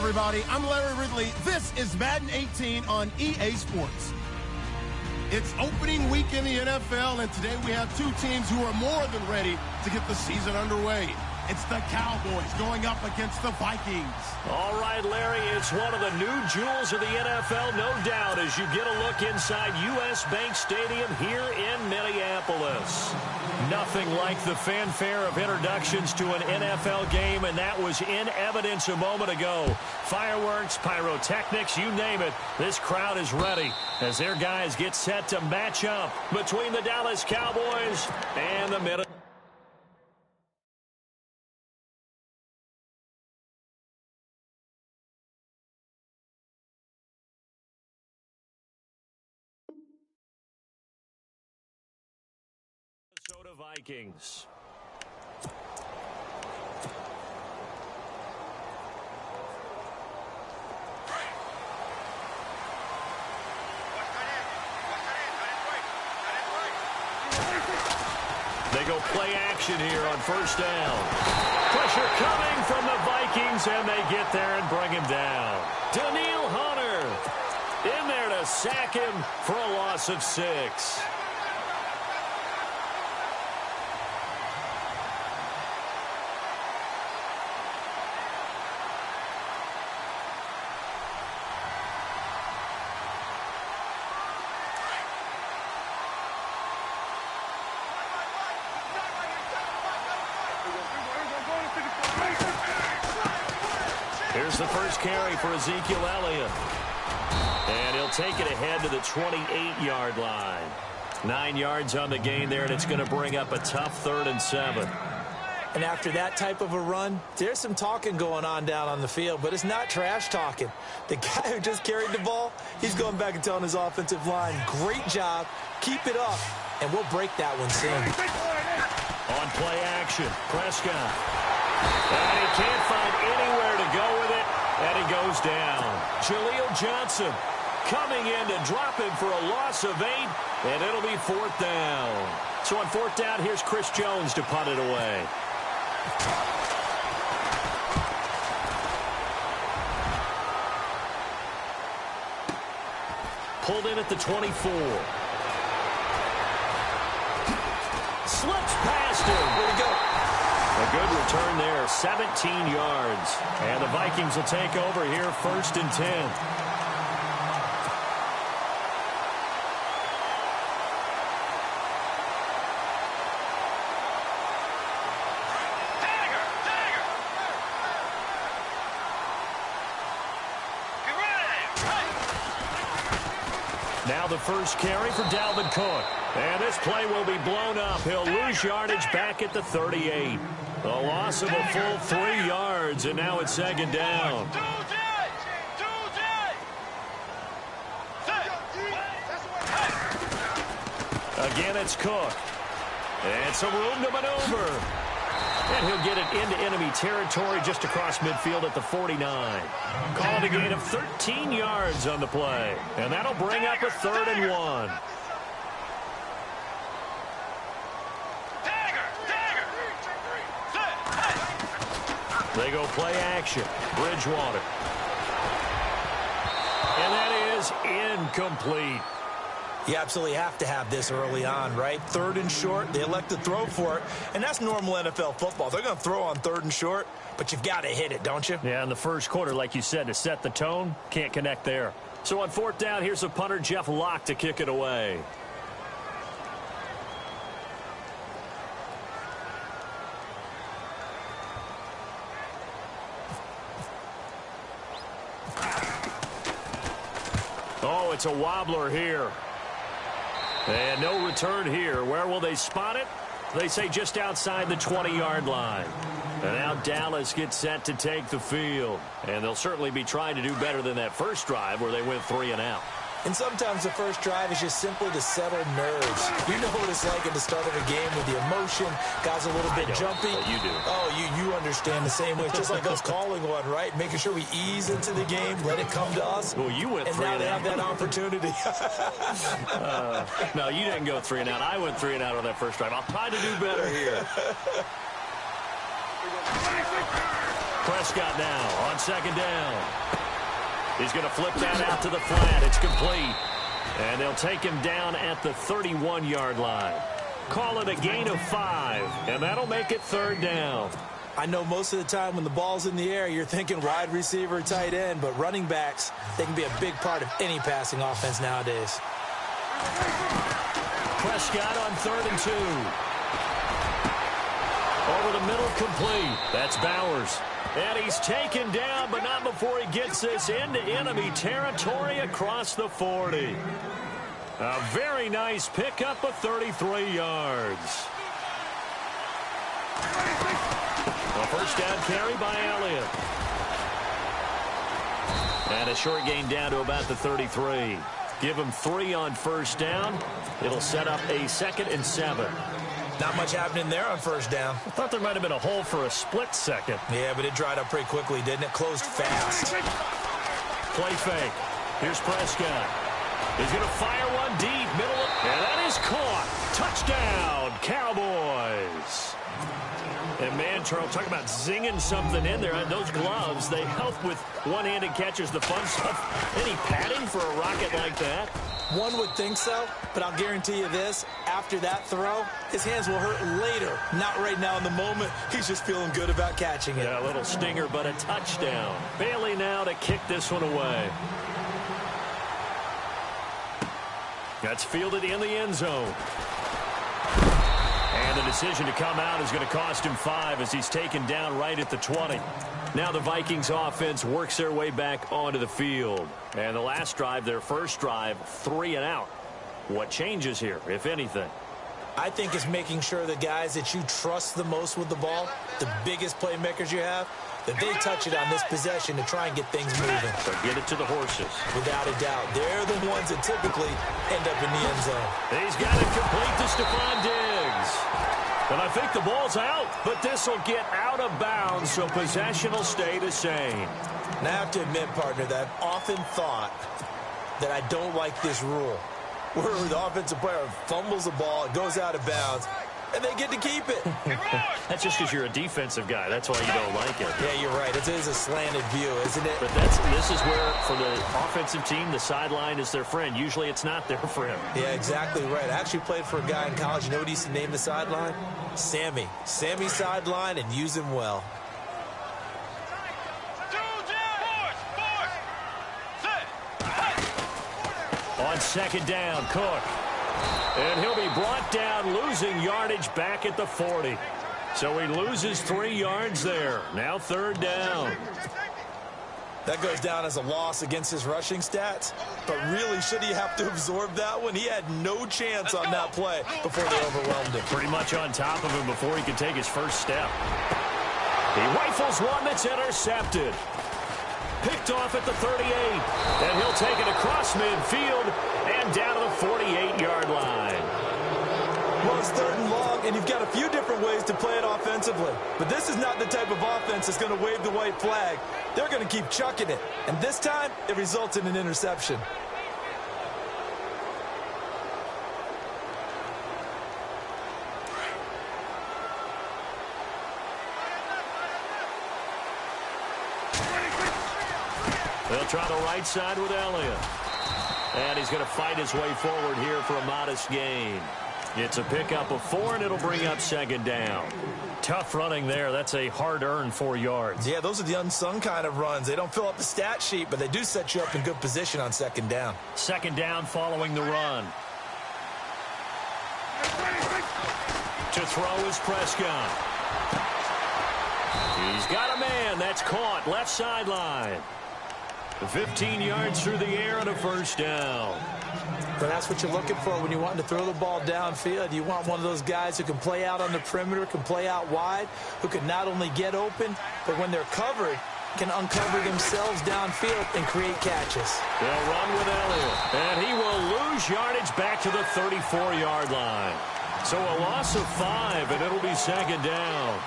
everybody. I'm Larry Ridley. This is Madden 18 on EA Sports. It's opening week in the NFL, and today we have two teams who are more than ready to get the season underway. It's the Cowboys going up against the Vikings. All right, Larry, it's one of the new jewels of the NFL, no doubt, as you get a look inside U.S. Bank Stadium here in Minneapolis. Nothing like the fanfare of introductions to an NFL game, and that was in evidence a moment ago. Fireworks, pyrotechnics, you name it. This crowd is ready as their guys get set to match up between the Dallas Cowboys and the Minnesota. Vikings. They go play action here on first down. Pressure coming from the Vikings, and they get there and bring him down. Daniil Hunter in there to sack him for a loss of 6. Here's the first carry for Ezekiel Elliott. And he'll take it ahead to the 28-yard line. 9 yards on the gain there, and it's going to bring up a tough 3rd and 7. And after that type of a run, there's some talking going on down on the field, but it's not trash talking. The guy who just carried the ball, he's going back and telling his offensive line, great job, keep it up, and we'll break that one soon. On play action, Prescott. And he can't find anywhere to go with it, and he goes down. Jaleel Johnson coming in to drop him for a loss of 8, and it'll be 4th down. So on 4th down, here's Chris Jones to punt it away. Pulled in at the 24. Slips past him. Where'd he go? A good return there, 17 yards. And the Vikings will take over here, 1st and 10. Now the first carry for Dalvin Cook. And this play will be blown up. He'll lose yardage back at the 38. A loss of a full 3 yards, and now it's 2nd down. Again, it's Cook. And some room to maneuver. And he'll get it into enemy territory just across midfield at the 49. Call it a gain of 13 yards on the play. And that'll bring up a 3rd and 1. They go play action. Bridgewater. And that is incomplete. You absolutely have to have this early on, right? 3rd and short, they elect to throw for it, and that's normal NFL football. They're going to throw on 3rd and short, but you've got to hit it, don't you? Yeah, in the first quarter, like you said, to set the tone, can't connect there. So on 4th down, here's the punter, Jeff Locke, to kick it away. Oh, it's a wobbler here. And no return here. Where will they spot it? They say just outside the 20-yard line. And now Dallas gets set to take the field. And they'll certainly be trying to do better than that first drive where they went 3 and out. And sometimes the first drive is just simply to settle nerves. You know what it's like at the start of a game with the emotion. Guys a little bit jumpy. But you do. Oh, you understand the same way. It's just like us calling one, right? Making sure we ease into the game, let it come to us. Well, you went 3 and out. And now they have that opportunity. No, you didn't go 3 and out. I went 3 and out on that first drive. I'll try to do better here. Prescott now on second down. He's going to flip that out to the flat. It's complete. And they'll take him down at the 31-yard line. Call it a gain of 5, and that'll make it third down. I know most of the time when the ball's in the air, you're thinking wide receiver, tight end, but running backs, they can be a big part of any passing offense nowadays. Prescott on 3rd and 2. Over the middle, complete. That's Bowers. And he's taken down, but not before he gets this into enemy territory across the 40. A very nice pickup of 33 yards. A first down carry by Elliott. And a short gain down to about the 33. Give him 3 on first down. It'll set up a 2nd and 7. Not much happening there on first down. I thought there might have been a hole for a split second. Yeah, but it dried up pretty quickly, didn't it? Closed fast. Play fake. Here's Prescott. He's going to fire one deep, middle of, and that is caught. Touchdown, Cowboys. And man, Charles, talk about zinging something in there. Those gloves, they help with one-handed catches, the fun stuff. Any padding for a rocket like that? One would think so, but I'll guarantee you this. After that throw, his hands will hurt later. Not right now in the moment. He's just feeling good about catching it. Yeah, a little stinger, but a touchdown. Bailey now to kick this one away. That's fielded in the end zone. And the decision to come out is going to cost him 5 as he's taken down right at the 20. Now the Vikings offense works their way back onto the field. And the last drive, their first drive, 3 and out. What changes here, if anything? I think it's making sure the guys that you trust the most with the ball, the biggest playmakers you have, that they touch it on this possession to try and get things moving. So get it to the horses. Without a doubt. They're the ones that typically end up in the end zone. He's got it complete to Stephon Diggs. And I think the ball's out, but this will get out of bounds, so possession will stay the same. And I have to admit, partner, that I've often thought that I don't like this rule, where the offensive player fumbles the ball, it goes out of bounds, and they get to keep it. That's just because you're a defensive guy. That's why you don't like it. Yeah, you're right. It is a slanted view, isn't it? But this is where, for the offensive team, the sideline is their friend. Usually it's not their friend. Yeah, exactly right. I actually played for a guy in college. You know what he used to name the sideline? Sammy. Sammy sideline, and use him well. On second down, Cook. And he'll be brought down, losing yardage back at the 40. So he loses 3 yards there. Now third down. That goes down as a loss against his rushing stats. But really, should he have to absorb that one? He had no chance on that play before they overwhelmed him. Pretty much on top of him before he could take his first step. He rifles one that's intercepted. Picked off at the 38. And he'll take it across midfield and down to the 48-yard line. Well, it's 3rd and long, and you've got a few different ways to play it offensively. But this is not the type of offense that's going to wave the white flag. They're going to keep chucking it. And this time, it results in an interception. They'll try the right side with Elliott. And he's going to fight his way forward here for a modest gain. It's a pickup of 4, and it'll bring up second down. Tough running there. That's a hard-earned 4 yards. Yeah, those are the unsung kind of runs. They don't fill up the stat sheet, but they do set you up in good position on second down. Second down following the run. To throw is Prescott. He's got a man. That's caught. Left sideline. 15 yards through the air and a first down. But that's what you're looking for when you want to throw the ball downfield. You want one of those guys who can play out on the perimeter, can play out wide, who can not only get open, but when they're covered, can uncover themselves downfield and create catches. They'll run with Elliott, and he will lose yardage back to the 34-yard line. So a loss of 5, and it'll be second down.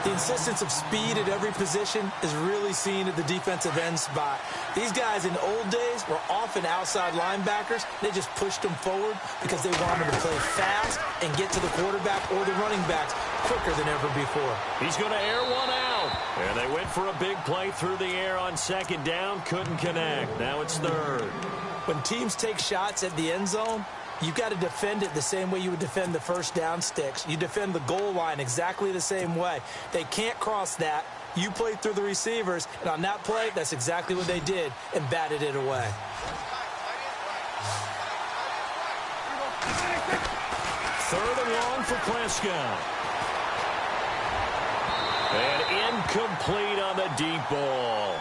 The insistence of speed at every position is really seen at the defensive end spot. These guys in the old days were often outside linebackers. They just pushed them forward because they wanted to play fast and get to the quarterback or the running backs quicker than ever before. He's going to air one out. And they went for a big play through the air on second down. Couldn't connect. Now it's third. When teams take shots at the end zone, you've got to defend it the same way you would defend the first down sticks. You defend the goal line exactly the same way. They can't cross that. You played through the receivers, and on that play, that's exactly what they did and batted it away. Third and long for Prescott. And incomplete on the deep ball.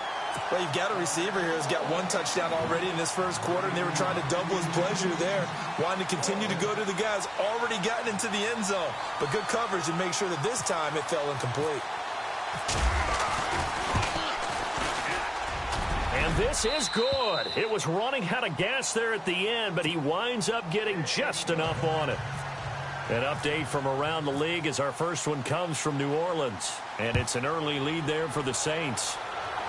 Well, you've got a receiver here who's got one touchdown already in this first quarter, and they were trying to double his pleasure there, wanting to continue to go to the guys already gotten into the end zone. But good coverage and make sure that this time it fell incomplete. And this is good. It was running out of gas there at the end, but he winds up getting just enough on it. An update from around the league as our first one comes from New Orleans. And it's an early lead there for the Saints.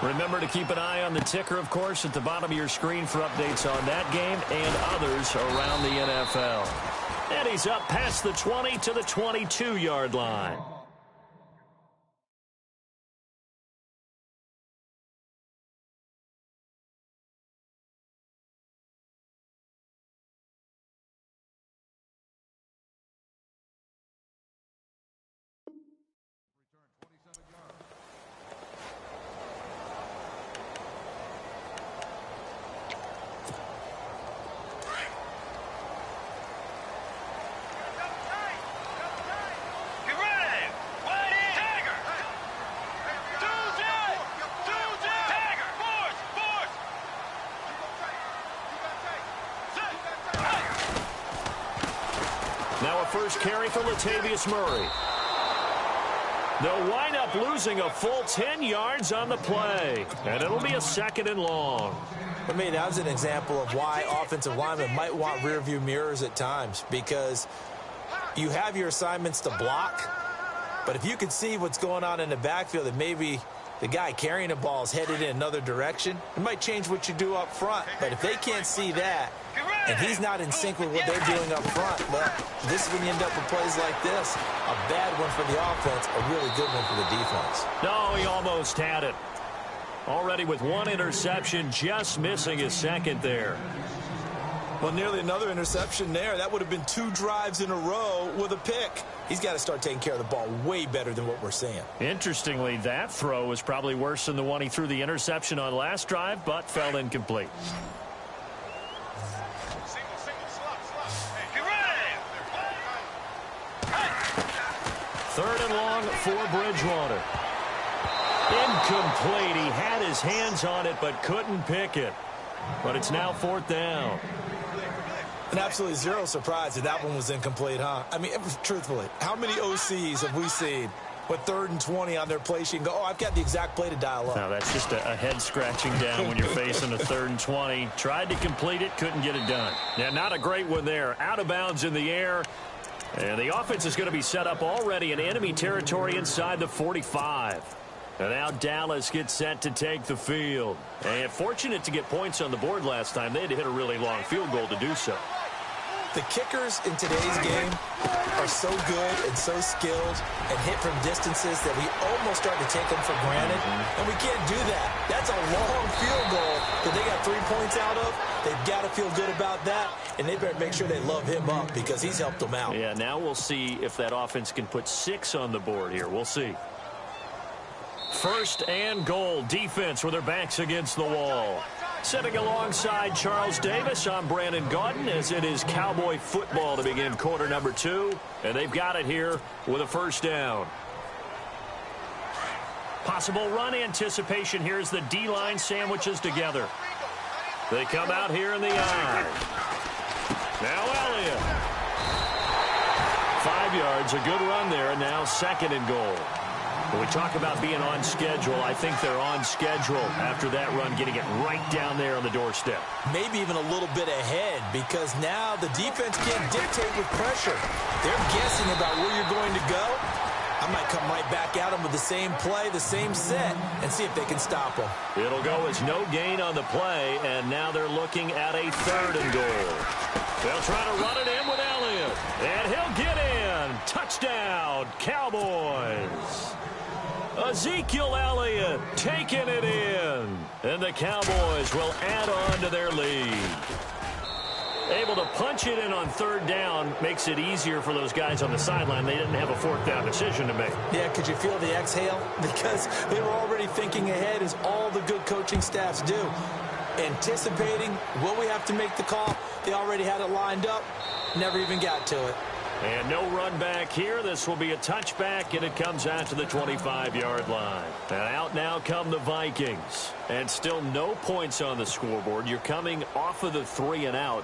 Remember to keep an eye on the ticker, of course, at the bottom of your screen for updates on that game and others around the NFL. And he's up past the 20 to the 22-yard line. Now a first carry for Latavius Murray. They'll wind up losing a full 10 yards on the play. And it'll be a second and long. For me, that was an example of why offensive linemen might want rearview mirrors at times, because you have your assignments to block, but if you can see what's going on in the backfield and maybe the guy carrying the ball is headed in another direction, it might change what you do up front. But if they can't see that, and he's not in sync with what they're doing up front, well, this is when you end up with plays like this. A bad one for the offense, a really good one for the defense. No, he almost had it. Already with one interception, just missing his second there. Well, nearly another interception there. That would have been 2 drives in a row with a pick. He's got to start taking care of the ball way better than what we're seeing. Interestingly, that throw was probably worse than the one he threw the interception on last drive, but fell incomplete. Third and long for Bridgewater. Incomplete. He had his hands on it but couldn't pick it. But it's now fourth down. And absolutely zero surprise that that one was incomplete, huh? I mean, truthfully, how many OCs have we seen with 3rd and 20 on their play sheet and go, oh, I've got the exact play to dial up? No, that's just a head scratching down when you're facing a 3rd and 20. Tried to complete it, couldn't get it done. Yeah, not a great one there. Out of bounds in the air. And the offense is going to be set up already in enemy territory inside the 45. And now Dallas gets set to take the field. And fortunate to get points on the board last time. They had to hit a really long field goal to do so. The kickers in today's game are so good and so skilled and hit from distances that we almost start to take them for granted. And we can't do that. That's a long field goal that they got 3 points out of. They've got to feel good about that, and they better make sure they love him up because he's helped them out. Yeah, now we'll see if that offense can put 6 on the board here. We'll see. First and goal. Defense with their backs against the wall. Sitting alongside Charles Davis, I'm Brandon Gaudin, as it is Cowboy football to begin quarter number 2. And they've got it here with a first down. Possible run anticipation here as the D-line sandwiches together. They come out here in the eye. Now Elliott. 5 yards, a good run there, and now second and goal. When we talk about being on schedule, I think they're on schedule after that run, getting it right down there on the doorstep. Maybe even a little bit ahead, because now the defense can't dictate with pressure. They're guessing about where you're going to go. I might come right back at them with the same play, the same set, and see if they can stop them. It'll go as no gain on the play, and now they're looking at a third and goal. They'll try to run it in with Elliott, and he'll get in. Touchdown, Cowboys. Ezekiel Elliott taking it in. And the Cowboys will add on to their lead. Able to punch it in on third down makes it easier for those guys on the sideline. They didn't have a fourth down decision to make. Yeah, could you feel the exhale? Because they were already thinking ahead, as all the good coaching staffs do. Anticipating, will we have to make the call? They already had it lined up. Never even got to it. And no run back here. This will be a touchback, and it comes out to the 25-yard line. And out now come the Vikings. And still no points on the scoreboard. You're coming off of the 3 and out.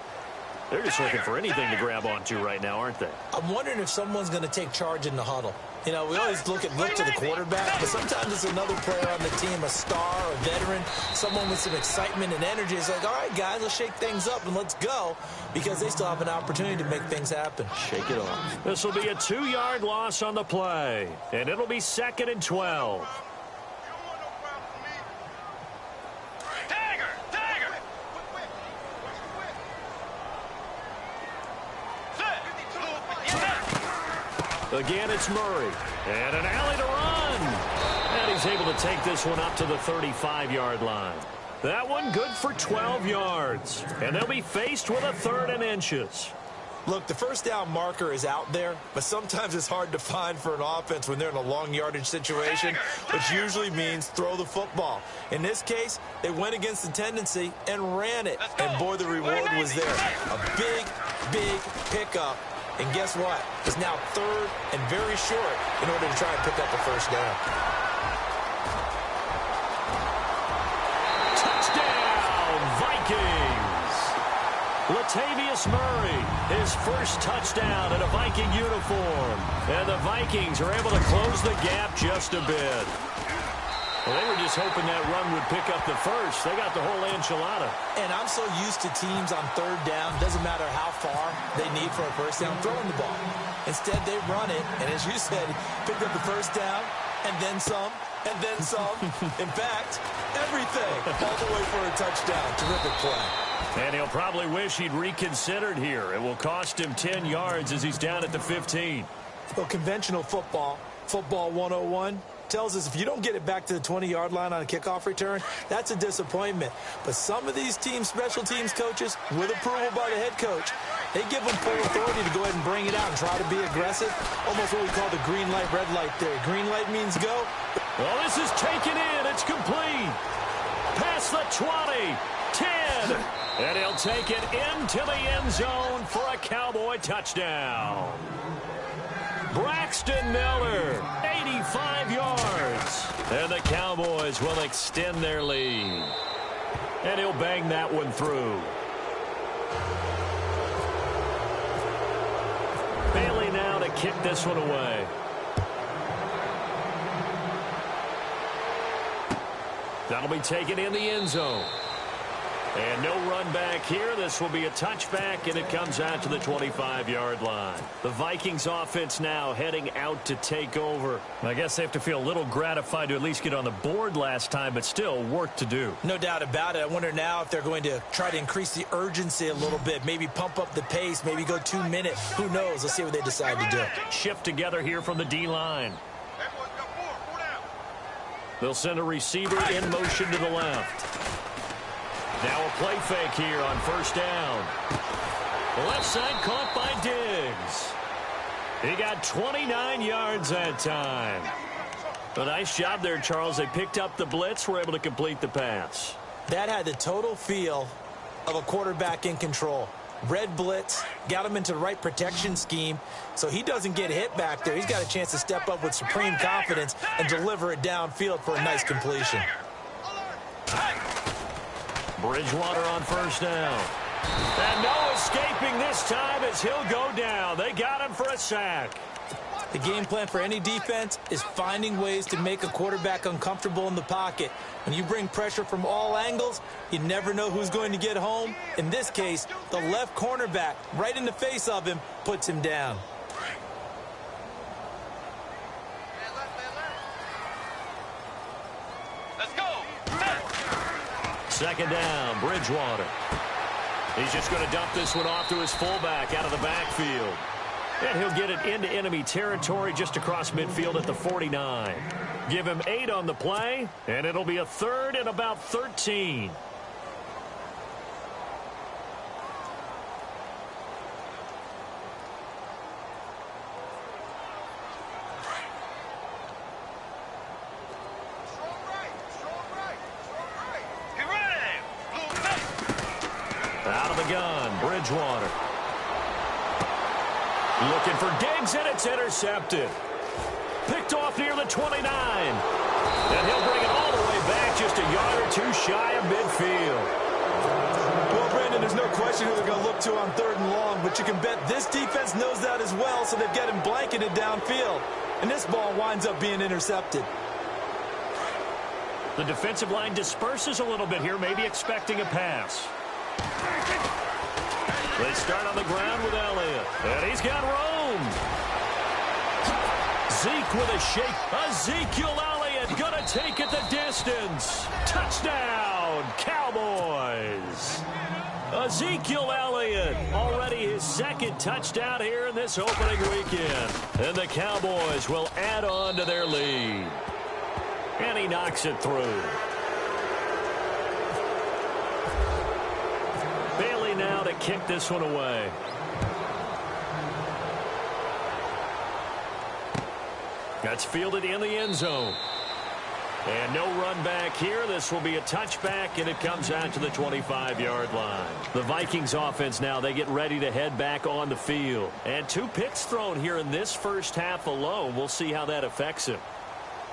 They're just looking for anything to grab onto right now, aren't they? I'm wondering if someone's going to take charge in the huddle. You know, we always look to the quarterback, but sometimes it's another player on the team, a star, a veteran, someone with some excitement and energy. It's like, all right, guys, let's shake things up and let's go, because they still have an opportunity to make things happen. Shake it off. This will be a 2-yard loss on the play, and it'll be 2nd and 12. Again, it's Murray. And an alley to run. And he's able to take this one up to the 35-yard line. That one good for 12 yards. And they'll be faced with a 3rd and inches. Look, the first down marker is out there, but sometimes it's hard to find for an offense when they're in a long yardage situation, which usually means throw the football. In this case, they went against the tendency and ran it. And boy, the reward was there. A big, big pickup. And guess what? It's now 3rd and very short in order to try and pick up the first down. Touchdown, Vikings! Latavius Murray, his first touchdown in a Viking uniform. And the Vikings are able to close the gap just a bit. Well, they were just hoping that run would pick up the first. They got the whole enchilada. And I'm so used to teams on 3rd down, doesn't matter how far they need for a first down, throwing the ball. Instead, they run it, and as you said, picked up the first down, and then some, and then some. In fact, everything, all the way for a touchdown. Terrific play. And he'll probably wish he'd reconsidered here. It will cost him 10 yards as he's down at the 15. Well, conventional football 101, tells us if you don't get it back to the 20-yard line on a kickoff return, that's a disappointment. But some of these teams, special teams coaches, with approval by the head coach, they give them full authority to go ahead and bring it out and try to be aggressive. Almost what we call the green light, red light theory. Green light means go. Well, this is taken in. It's complete. Past the 20, 10. And he'll take it into the end zone for a Cowboy touchdown. Braxton Miller, 85 yards. And the Cowboys will extend their lead. And he'll bang that one through. Bailey now to kick this one away. That'll be taken in the end zone. And no run back here. This will be a touchback, and it comes out to the 25-yard line. The Vikings offense now heading out to take over. I guess they have to feel a little gratified to at least get on the board last time, but still work to do. No doubt about it. I wonder now if they're going to try to increase the urgency a little bit, maybe pump up the pace, maybe go 2 minutes. Who knows? Let's see what they decide to do. Shift together here from the D-line. They'll send a receiver in motion to the left. Now a play fake here on first down. Left side caught by Diggs. He got 29 yards that time. A nice job there, Charles. They picked up the blitz, were able to complete the pass. That had the total feel of a quarterback in control. Red blitz, got him into the right protection scheme, so he doesn't get hit back there. He's got a chance to step up with supreme confidence and deliver it downfield for a nice completion. Bridgewater on first down. And no escaping this time as he'll go down. They got him for a sack. The game plan for any defense is finding ways to make a quarterback uncomfortable in the pocket. When you bring pressure from all angles, you never know who's going to get home. In this case, the left cornerback, right in the face of him, puts him down. Let's go. Second down, Bridgewater. He's just going to dump this one off to his fullback out of the backfield. And he'll get it into enemy territory just across midfield at the 49. Give him 8 on the play, and it'll be a 3rd and about 13. Out of the gun, Bridgewater. Looking for Diggs, and it's intercepted. Picked off near the 29. And he'll bring it all the way back just a yard or 2 shy of midfield. Well, Brandon, there's no question who they're going to look to on 3rd and long, but you can bet this defense knows that as well, so they've got him blanketed downfield. And this ball winds up being intercepted. The defensive line disperses a little bit here, maybe expecting a pass. They start on the ground with Elliott. And he's got room. Zeke with a shake. Ezekiel Elliott going to take it the distance. Touchdown, Cowboys. Ezekiel Elliott, already his 2nd touchdown here in this opening weekend. And the Cowboys will add on to their lead. And he knocks it through. Bailey now to kick this one away. That's fielded in the end zone. And no run back here. This will be a touchback, and it comes out to the 25-yard line. The Vikings offense now, they get ready to head back on the field. And 2 picks thrown here in this first half alone. We'll see how that affects him.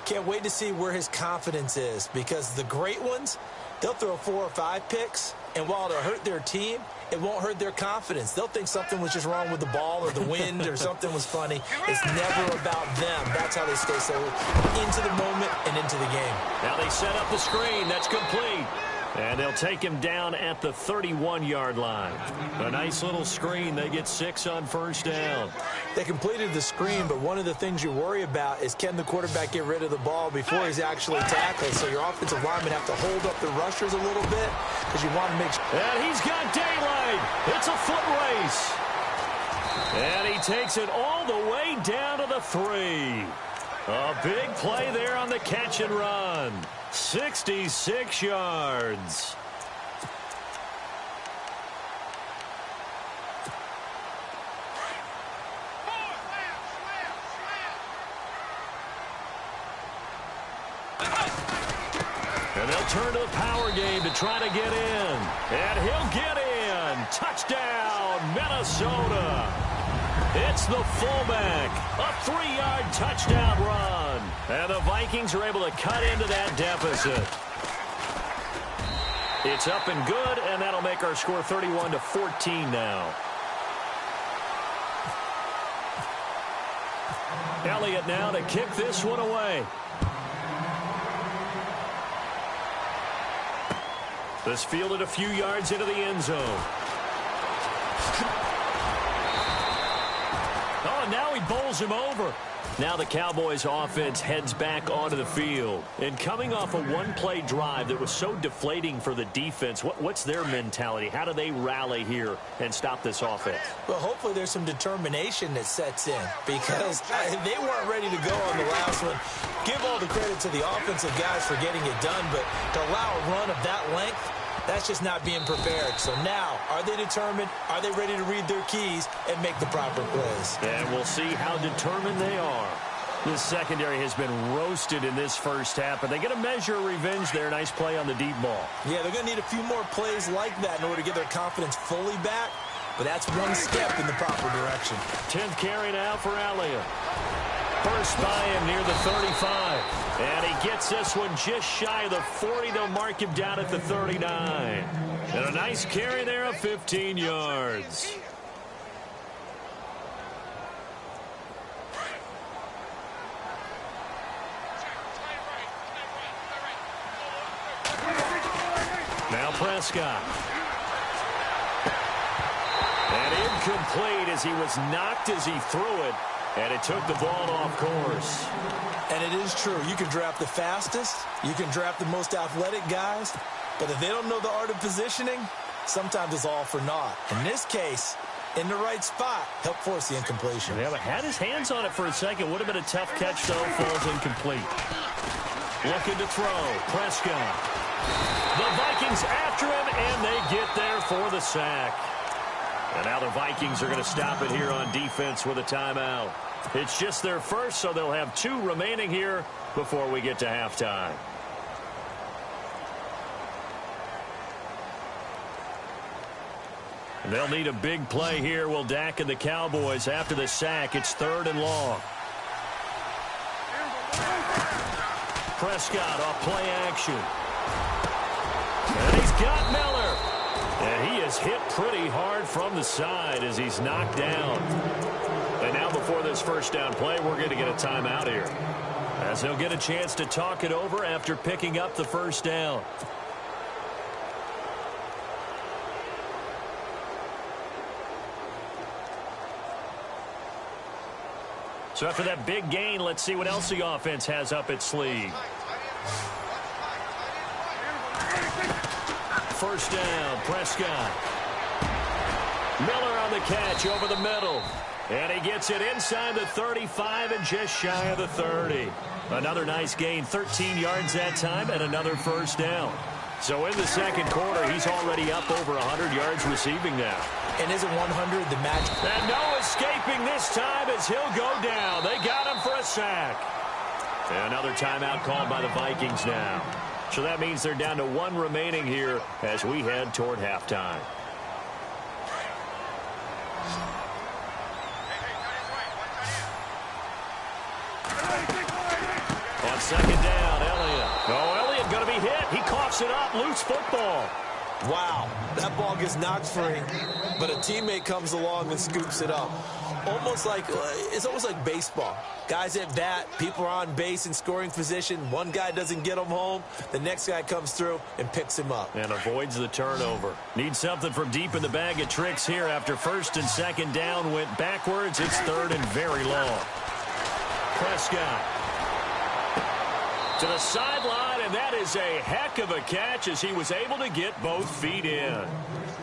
Can't wait to see where his confidence is, because the great ones, they'll throw 4 or 5 picks, and while it'll hurt their team, it won't hurt their confidence. They'll think something was just wrong with the ball or the wind or something was funny. It's never about them. That's how they stay so into the moment and into the game. Now they set up the screen. That's complete. And they'll take him down at the 31-yard line. A nice little screen. They get 6 on first down. They completed the screen, but one of the things you worry about is, can the quarterback get rid of the ball before he's actually tackled? So your offensive linemen have to hold up the rushers a little bit because you want to make sure. And he's got daylight. It's a foot race. And he takes it all the way down to the 3. A big play there on the catch and run. 66 yards. And they'll turn to the power game to try to get in. And he'll get in. Touchdown, Minnesota. It's the fullback. A 3-yard touchdown run. And the Vikings are able to cut into that deficit. It's up and good, and that'll make our score 31-14 now. Elliott now to kick this one away. This fielded a few yards into the end zone. Oh, and now he bowls him over. Now the Cowboys offense heads back onto the field. And coming off a one-play drive that was so deflating for the defense, what's their mentality? How do they rally here and stop this offense? Well, hopefully there's some determination that sets in, because they weren't ready to go on the last one. Give all the credit to the offensive guys for getting it done, but to allow a run of that length, that's just not being prepared. So now, are they determined? Are they ready to read their keys and make the proper plays? And we'll see how determined they are. This secondary has been roasted in this first half, but they get a measure of revenge there. Nice play on the deep ball. Yeah, they're going to need a few more plays like that in order to get their confidence fully back, but that's one step in the proper direction. 10th carry now for Elliott. First by him near the 35. And he gets this one just shy of the 40. They'll mark him down at the 39. And a nice carry there of 15 yards. Now Prescott. And incomplete as he was knocked as he threw it. And it took the ball off course. And it is true. You can draft the fastest. You can draft the most athletic guys. But if they don't know the art of positioning, sometimes it's all for naught. In this case, in the right spot. Help force the incompletion. Yeah, but had his hands on it for a second. Would have been a tough catch, though. Falls incomplete. Looking to throw. Prescott. The Vikings after him, and they get there for the sack. And now the Vikings are going to stop it here on defense with a timeout. It's just their first, so they'll have 2 remaining here before we get to halftime. And they'll need a big play here. Will Dak and the Cowboys after the sack. It's 3rd and long. Prescott off play action. And he's got Miller. And he is hit pretty hard from the side as he's knocked down. And now before this first down play, we're going to get a timeout here, as he'll get a chance to talk it over after picking up the first down. So after that big gain, let's see what else the offense has up its sleeve. First down, Prescott. Miller on the catch over the middle. And he gets it inside the 35 and just shy of the 30. Another nice gain, 13 yards that time, and another first down. So in the second quarter, he's already up over 100 yards receiving now. And isn't 100 the match? And no escaping this time as he'll go down. They got him for a sack. And another timeout called by the Vikings now. So that means they're down to 1 remaining here as we head toward halftime. On second down, Elliott. Oh, Elliott going to be hit. He coughs it up. Loose football. Wow, that ball gets knocked free, but a teammate comes along and scoops it up. It's almost like baseball. Guys at bat, people are on base in scoring position. One guy doesn't get him home. The next guy comes through and picks him up. And avoids the turnover. Needs something from deep in the bag of tricks here after first and second down went backwards. It's 3rd and very long. Prescott to the sideline, and that is a heck of a catch as he was able to get both feet in.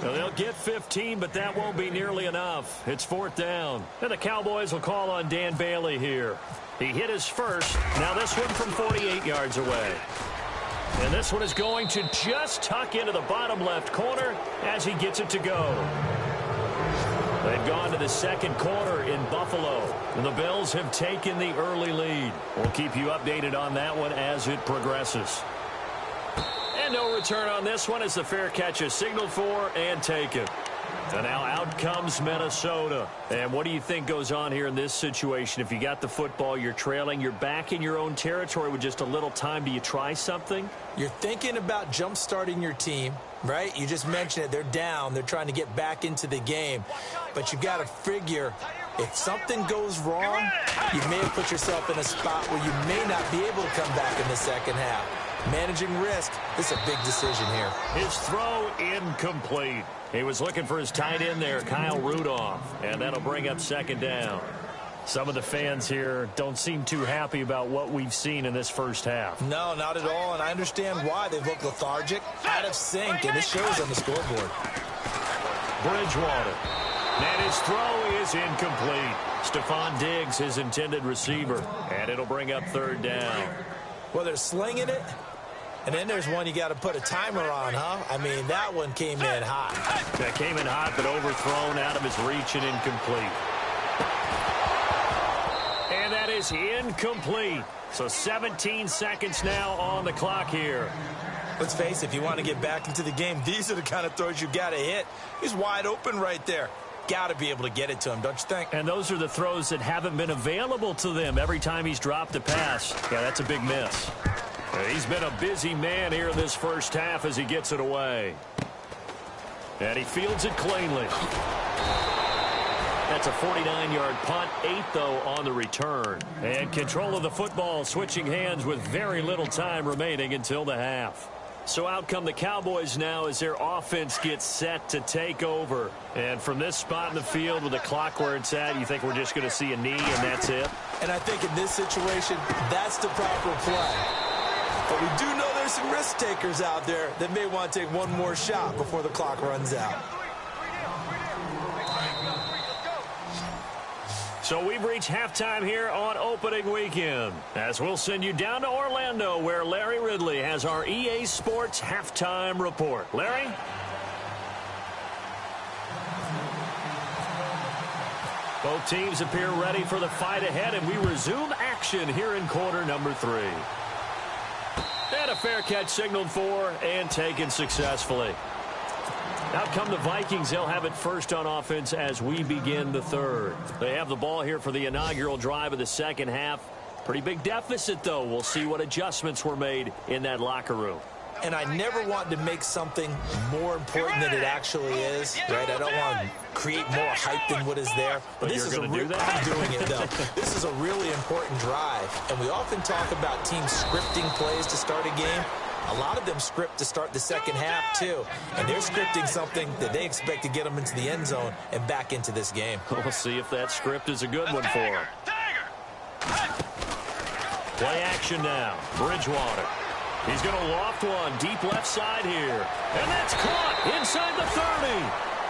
Now, they'll get 15, but that won't be nearly enough. It's 4th down. And the Cowboys will call on Dan Bailey here. He hit his first. Now this one from 48 yards away. And this one is going to just tuck into the bottom left corner as he gets it to go. They've gone to the second quarter in Buffalo, and the Bills have taken the early lead. We'll keep you updated on that one as it progresses. And no return on this one as the fair catch is signaled for and taken. And now out comes Minnesota. And what do you think goes on here in this situation? If you got the football, you're trailing, you're back in your own territory with just a little time. Do you try something? You're thinking about jump-starting your team, right? You just mentioned it. They're down. They're trying to get back into the game. But you got to figure, if something goes wrong, you may have put yourself in a spot where you may not be able to come back in the second half. Managing risk, this is a big decision here. His throw incomplete. He was looking for his tight end there, Kyle Rudolph, and that'll bring up second down. Some of the fans here don't seem too happy about what we've seen in this first half. No, not at all, and I understand why. They look lethargic, out of sync, and it shows on the scoreboard. Bridgewater. And his throw is incomplete. Stephon Diggs, his intended receiver, and it'll bring up 3rd down. Well, they're slinging it. And then there's one you got to put a timer on, huh? I mean, that one came in hot. That came in hot, but overthrown out of his reach and incomplete. And that is incomplete. So 17 seconds now on the clock here. Let's face it, if you want to get back into the game, these are the kind of throws you got to hit. He's wide open right there. Got to be able to get it to him, don't you think? And those are the throws that haven't been available to them every time he's dropped a pass. Yeah, that's a big miss. He's been a busy man here in this first half as he gets it away. And he fields it cleanly. That's a 49-yard punt, 8 though on the return. And control of the football switching hands with very little time remaining until the half. So out come the Cowboys now as their offense gets set to take over. And from this spot in the field with the clock where it's at, you think we're just going to see a knee and that's it? And I think in this situation, that's the proper play. But we do know there's some risk takers out there that may want to take one more shot before the clock runs out. So we've reached halftime here on opening weekend, as we'll send you down to Orlando, where Larry Ridley has our EA Sports halftime report. Larry? Both teams appear ready for the fight ahead, and we resume action here in quarter number 3. And a fair catch signaled for and taken successfully. Out come the Vikings. They'll have it first on offense as we begin the third. They have the ball here for the inaugural drive of the second half. Pretty big deficit, though. We'll see what adjustments were made in that locker room. And I never want to make something more important than it actually is, right? I don't want to create more hype than what is there. But this is I'm doing it, though. This is a really important drive. And we often talk about teams scripting plays to start a game. A lot of them script to start the second half, too. And they're scripting something that they expect to get them into the end zone and back into this game. We'll see if that script is a good one for them. Play action now. Bridgewater. He's going to loft one deep left side here. And that's caught inside the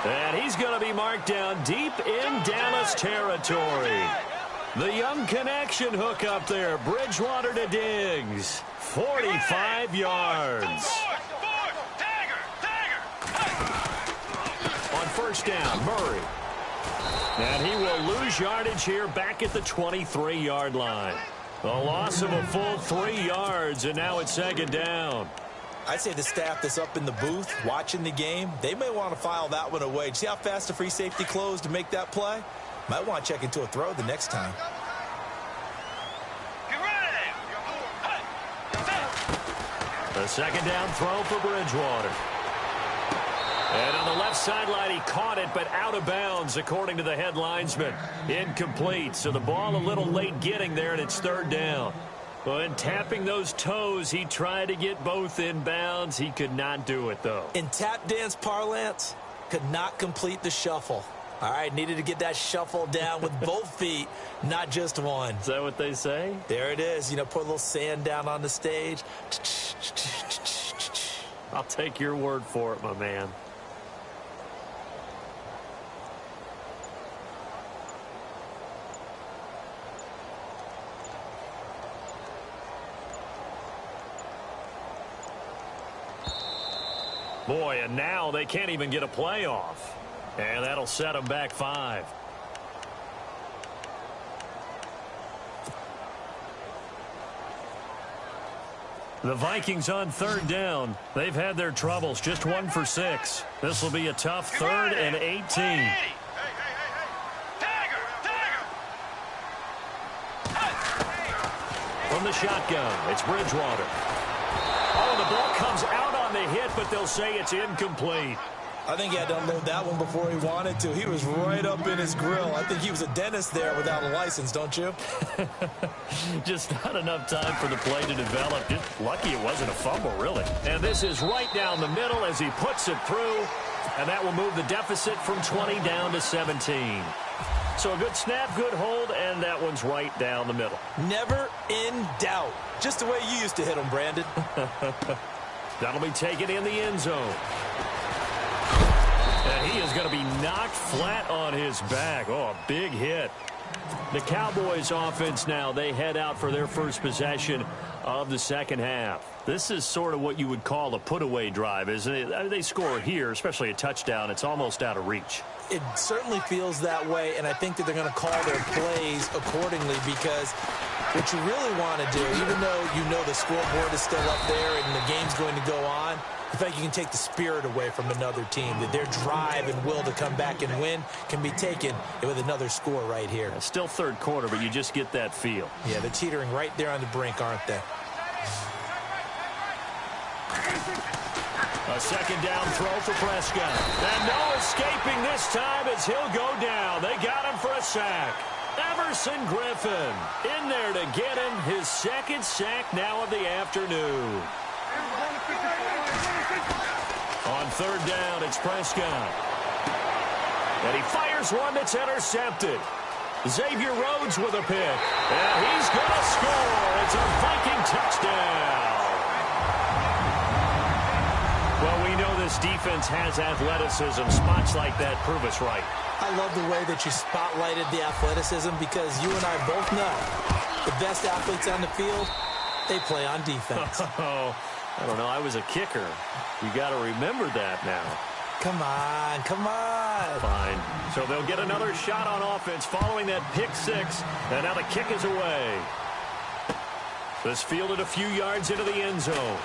30. And he's going to be marked down deep in Dallas territory. The young connection hook up there. Bridgewater to Diggs. 45 yards. On first down, Murray. And he will lose yardage here back at the 23-yard line. A loss of a full 3 yards, and now it's second down. I'd say the staff that's up in the booth watching the game, they may want to file that one away. See how fast the free safety closed to make that play? Might want to check into a throw the next time. A second down throw for Bridgewater. And on the left sideline, he caught it, but out of bounds, according to the head linesman. Incomplete, so the ball a little late getting there, and it's third down. But tapping those toes, he tried to get both in bounds. He could not do it, though. In tap dance parlance, could not complete the shuffle. All right, needed to get that shuffle down with both feet, not just one. Is that what they say? There it is. You know, put a little sand down on the stage. I'll take your word for it, my man. Boy, and now they can't even get a play off. And that'll set them back 5. The Vikings on third down. They've had their troubles, just 1 for 6. This will be a tough 3rd and 18. From the shotgun, it's Bridgewater. Oh, the ball comes out on the hit, but they'll say it's incomplete. I think he had to unload that one before he wanted to. He was right up in his grill. I think he was a dentist there without a license, don't you? Just not enough time for the play to develop. Just lucky it wasn't a fumble, really. And this is right down the middle as he puts it through. And that will move the deficit from 20 down to 17. So a good snap, good hold, and that one's right down the middle. Never in doubt. Just the way you used to hit them, Brandon. That'll be taken in the end zone. And he is going to be knocked flat on his back. Oh, a big hit. The Cowboys offense now, they head out for their first possession of the second half. This is sort of what you would call a put-away drive, isn't it? I mean, they score here, especially a touchdown. It's almost out of reach. It certainly feels that way, and I think that they're going to call their plays accordingly because what you really want to do, even though you know the scoreboard is still up there and the game's going to go on, in fact, you can take the spirit away from another team, that their drive and will to come back and win can be taken with another score right here. Still third quarter, but you just get that feel. Yeah, they're teetering right there on the brink, aren't they? A second down throw for Prescott. And no escaping this time as he'll go down. They got him for a sack. Everson Griffin in there to get him his second sack now of the afternoon. On third down, it's Prescott. And he fires one that's intercepted. Xavier Rhodes with a pick. And he's going to score. It's a Viking touchdown. Well, we know this defense has athleticism. Spots like that prove us right. I love the way that you spotlighted the athleticism because you and I both know the best athletes on the field, they play on defense. Oh, I don't know. I was a kicker. You got to remember that now. Come on, come on. Fine. So they'll get another shot on offense following that pick six. And now the kick is away. This fielded a few yards into the end zone.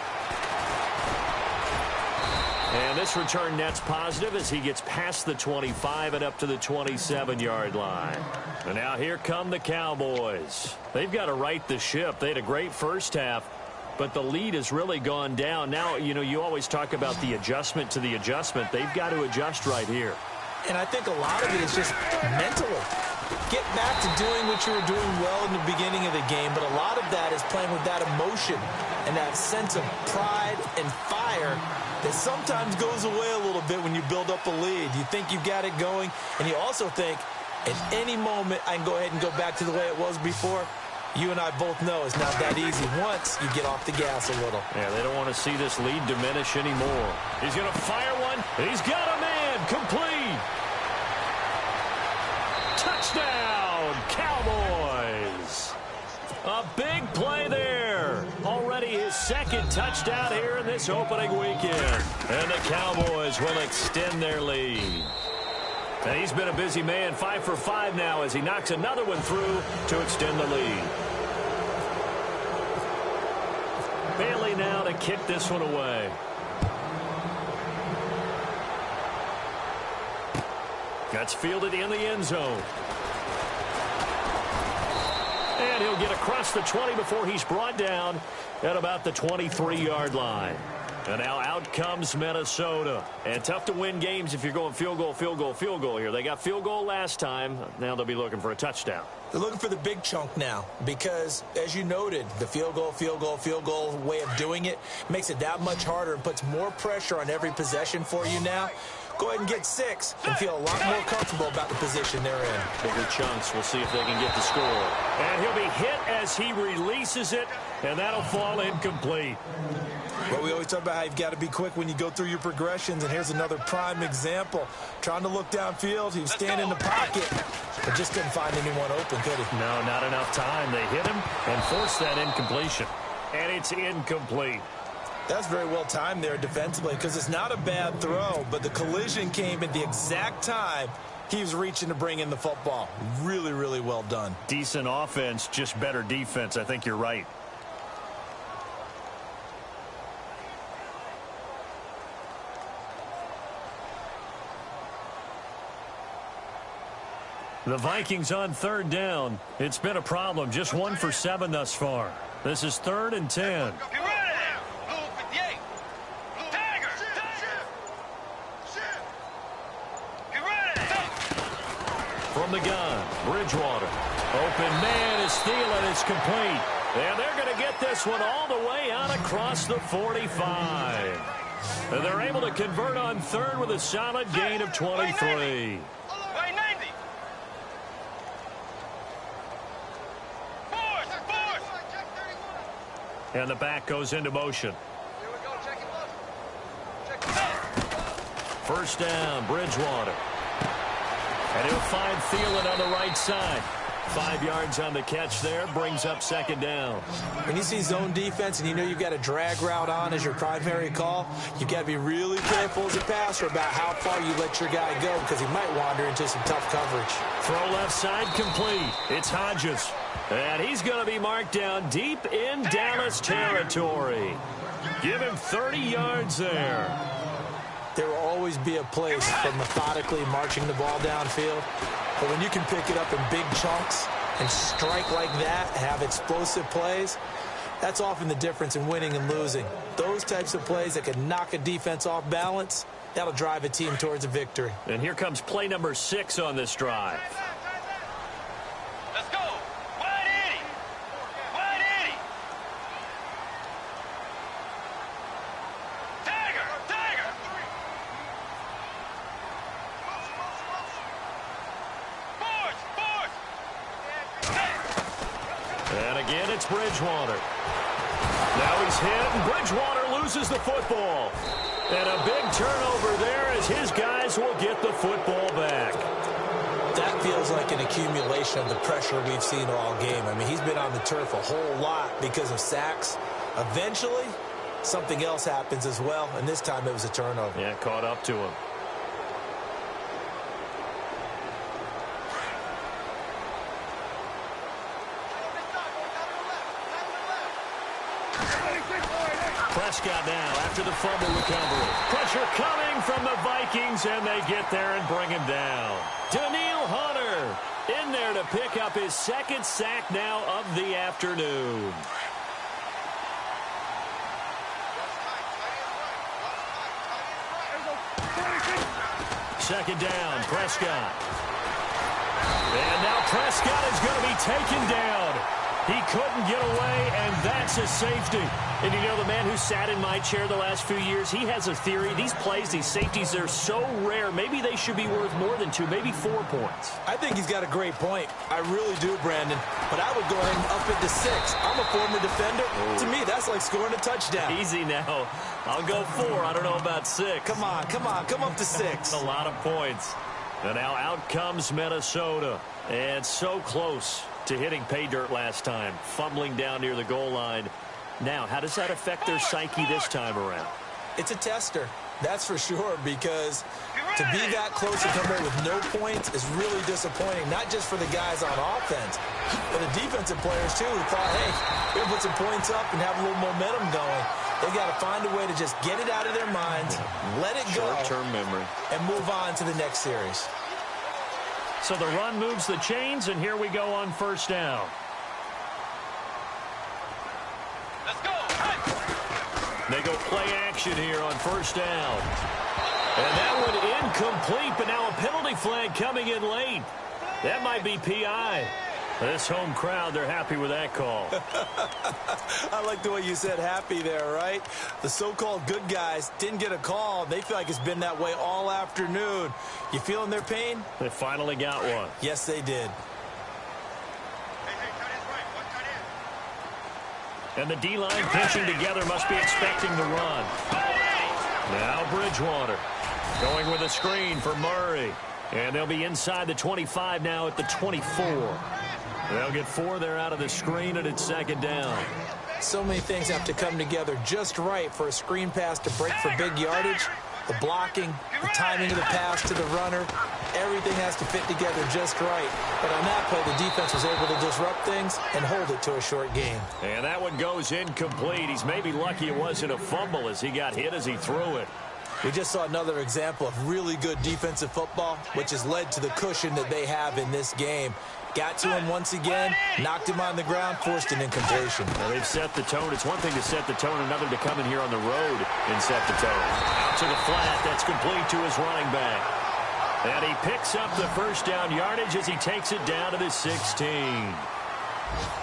And this return net's positive as he gets past the 25 and up to the 27-yard line. And now here come the Cowboys. They've got to right the ship. They had a great first half, but the lead has really gone down. Now, you know, you always talk about the adjustment to the adjustment. They've got to adjust right here. And I think a lot of it is just mentally. Get back to doing what you were doing well in the beginning of the game, but a lot of that is playing with that emotion and that sense of pride and fire that sometimes goes away a little bit when you build up a lead. You think you've got it going, and you also think at any moment I can go ahead and go back to the way it was before. You and I both know it's not that easy once you get off the gas a little. Yeah, they don't want to see this lead diminish anymore. He's going to fire one. He's got a man. Complete. Touchdown, Cowboys. A big play there. Already his second touchdown here in this opening weekend. And the Cowboys will extend their lead. And he's been a busy man, 5 for 5 now as he knocks another one through to extend the lead. Bailey now to kick this one away. That's fielded in the end zone. And he'll get across the 20 before he's brought down at about the 23-yard line. And now out comes Minnesota. And tough to win games if you're going field goal, field goal, field goal here. They got field goal last time. Now they'll be looking for a touchdown. They're looking for the big chunk now because, as you noted, the field goal way of doing it makes it that much harder and puts more pressure on every possession for you now. Go ahead and get 6 and feel a lot more comfortable about the position they're in. Bigger chunks. We'll see if they can get the score. And he'll be hit as he releases it, and that'll fall incomplete. Well, we always talk about how you've got to be quick when you go through your progressions, and here's another prime example. Trying to look downfield, he was standing in the pocket, but just couldn't find anyone open, could he? No, not enough time. They hit him and forced that incompletion. And it's incomplete. That's very well timed there defensively because it's not a bad throw, but the collision came at the exact time he was reaching to bring in the football. Really, really well done. Decent offense, just better defense. I think you're right. The Vikings on third down. It's been a problem. Just 1 for 7 thus far. This is 3rd and 10. From the gun, Bridgewater. Open man is Thielen. It's complete. And they're going to get this one all the way out across the 45. And they're able to convert on third with a solid gain of 23. And the back goes into motion. First down, Bridgewater. And he'll find Thielen on the right side. 5 yards on the catch there, brings up second down. When you see zone defense and you know you've got a drag route on as your primary call, you've got to be really careful as a passer about how far you let your guy go because he might wander into some tough coverage. Throw left side complete. It's Hodges. And he's going to be marked down deep in Dallas territory. Give him 30 yards there. There will always be a place for methodically marching the ball downfield. But when you can pick it up in big chunks and strike like that, have explosive plays, that's often the difference in winning and losing. Those types of plays that can knock a defense off balance, that'll drive a team towards a victory. And here comes play number 6 on this drive. Let's go. Wide Eddie. Wide Eddie. Tiger. Tiger. And again, it's Bridgewater. Now he's hit, and Bridgewater loses the football. And a big turnover there as his guys will get the football back. That feels like an accumulation of the pressure we've seen all game. I mean, he's been on the turf a whole lot because of sacks. Eventually, something else happens as well, and this time it was a turnover. Yeah, caught up to him. Prescott now after the fumble recovery. Pressure coming from the Vikings, and they get there and bring him down. Daniil Hunter in there to pick up his second sack now of the afternoon. Second down, Prescott. And now Prescott is going to be taken down. He couldn't get away, and that's a safety. And you know, the man who sat in my chair the last few years, he has a theory. These plays, these safeties, they're so rare. Maybe they should be worth more than 2, maybe 4 points. I think he's got a great point. I really do, Brandon. But I would go ahead and up it to 6. I'm a former defender. To me, that's like scoring a touchdown. Easy now. I'll go 4. I don't know about 6. Come on, come on. Come up to 6. A lot of points. And now out comes Minnesota. And so close to hitting pay dirt last time. Fumbling down near the goal line. Now, how does that affect their psyche this time around? It's a tester, that's for sure, because to be that close and come away with no points is really disappointing, not just for the guys on offense, but the defensive players, too, who thought, hey, we're going to put some points up and have a little momentum going. They got to find a way to just get it out of their minds, let it go, short-term memory, and move on to the next series. So the run moves the chains, and here we go on first down. Let's go. They go play action here on first down. And that one incomplete, but now a penalty flag coming in late. That might be PI. This home crowd, they're happy with that call. I like the way you said happy there, right? The so-called good guys didn't get a call. They feel like it's been that way all afternoon. You feeling their pain? They finally got one. Yes, they did. And the D-line pinching together must be expecting the run. Now Bridgewater going with a screen for Murray. And they'll be inside the 25 now at the 24. They'll get 4 there out of the screen, and it's second down. So many things have to come together just right for a screen pass to break for big yardage. The blocking, the timing of the pass to the runner, everything has to fit together just right. But on that play, the defense was able to disrupt things and hold it to a short game. And that one goes incomplete. He's maybe lucky it wasn't a fumble as he got hit as he threw it. We just saw another example of really good defensive football, which has led to the cushion that they have in this game. Got to him once again, knocked him on the ground, forced an incompletion. Well, they've set the tone. It's one thing to set the tone, another to come in here on the road and set the tone. Out to the flat. That's complete to his running back. And he picks up the first down yardage as he takes it down to the 16.